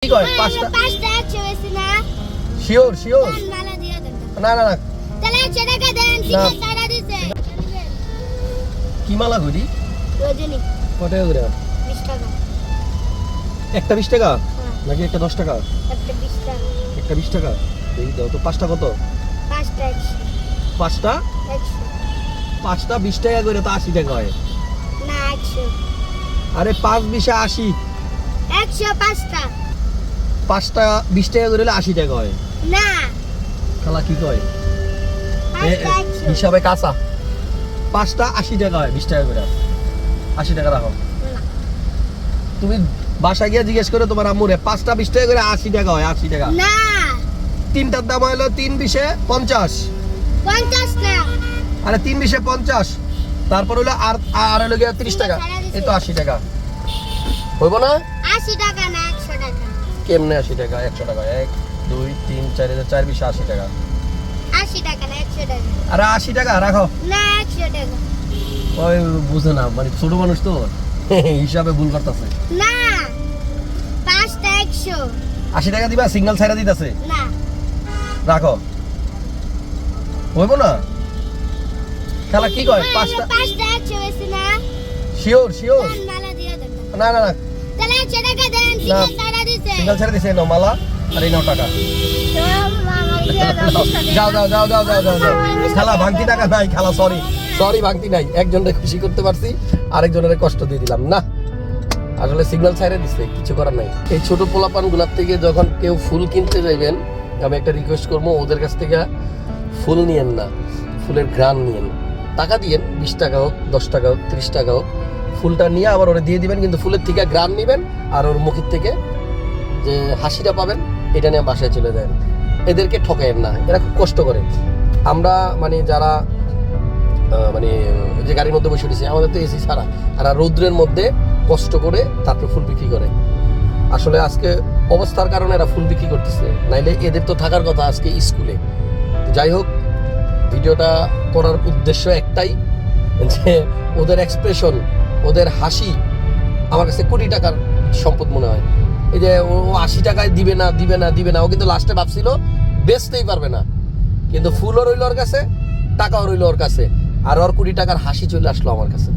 কি কয় পাঁচটা পাঁচটা 100 হইছে না শিওর শিওর মালা দিয়া দেন না না না তাহলে 100 টাকা দেন সিঙ্গেল সাইরা দিছে কি মালা করি রজনী কত টাকা করে 20 টাকা একটা 20 টাকা হ্যাঁ নাকি একটা 10 টাকা একটা 20 টাকা একটা 20 টাকা এই দাও তো পাঁচটা কত পাঁচটা 100 পাঁচটা 100 পাঁচটা 20 টাকা করে তো 80 টাকা হয় না 100 আরে 5 20 80 100 পাঁচটা পাঁচটা 20 টাকা করে হলে 80 টাকা হয় না খালা কি কয় পাঁচটা 100 হিসাবে কাঁচা পাঁচটা 80 টাকা হয় 20 টাকা করে 80 টাকা রাখো না তুমি বাসায় গিয়ে জিজ্ঞেস করে তোমার আম্মুরে পাঁচটা 20 টাকা করে 80 টাকা হয় 80 টাকা না তিনটার দাম হলো 3 20 50 50 না আরে 3 20 50 তারপর হলো আর হলো গিয়ে 30 টাকা এই তো 80 টাকা হইব না 80 টাকা না 100 টাকা কেমনে 80 টাকা 100 টাকা 1 2 3 4 4 20 80 টাকা 80 টাকা না 100 টাকা আরে 80 টাকা রাখো না 100 টাকা ওই বুঝে না মানে ছোট মানুষ তো হিসাবে ভুল করতেছে না পাঁচটা 100 80 টাকা দিবা সিঙ্গেল ছাইরা দিতেছে না রাখো হইব না খালা কি কয় পাঁচটা পাঁচটা 100 হইছে না শিওর শিওর মালা দিয়া দেন না না না তাহলে 100 টাকা দেন সিঙ্গেল সাইরা দিছে সিঙ্গেল ছাইরা দিছে নাও মালা আর এই নাও টাকা যাও যাও যাও যাও যাও যাও যাও খালা ভাঙতি টাকা নাই খালা সরি সরি ভাঙতি নাই একজনের খুশি করতে পারছি আরেকজনের কষ্ট দিয়ে দিলাম না আসলে সিগন্যাল ছাইরে দিছে কিছু করার নাই এই ছোট পোলাপান গুলার থেকে যখন কেউ ফুল কিনতে যাইবেন আমি একটা রিকোয়েস্ট করবো ওদের কাছ থেকে ফুল নিয়েন না ফুলের ঘ্রাণ নিয়েন টাকা দিয়েন 20 টাকা হোক 10 টাকা হোক 30 টাকা হোক ফুলটা নিয়ে আবার ওরা দিয়ে দিবেন কিন্তু ফুলের থেকে ঘ্রাণ নিবেন আর ওর মুখের থেকে যে হাসিটা পাবেন এটা নিয়ে বাসায় চলে যায় এদেরকে ঠকায়েন না এরা খুব কষ্ট করে আমরা মানে যারা মানে যে গাড়ির মধ্যে বসে উঠেছি আমাদের তো এসি ছাড়া আর রৌদ্রের মধ্যে কষ্ট করে তারপর ফুল বিক্রি করে আসলে আজকে অবস্থার কারণে এরা ফুল বিক্রি করতেছে নাইলে এদের তো থাকার কথা আজকে স্কুলে যাই হোক ভিডিওটা করার উদ্দেশ্য একটাই যে ওদের এক্সপ্রেশন ওদের হাসি আমার কাছে কোটি টাকার সম্পদ মনে হয় এই যে ও 80 টাকায় দিবে না দিবে না দিবে না ও কিন্তু লাস্টে ভাবছিল বেচতেই পারবে না কিন্তু ফুলও রইল ওর কাছে টাকাও রইল ওর কাছে আর ওর কোটি টাকার হাসি চলে আসলো আমার কাছে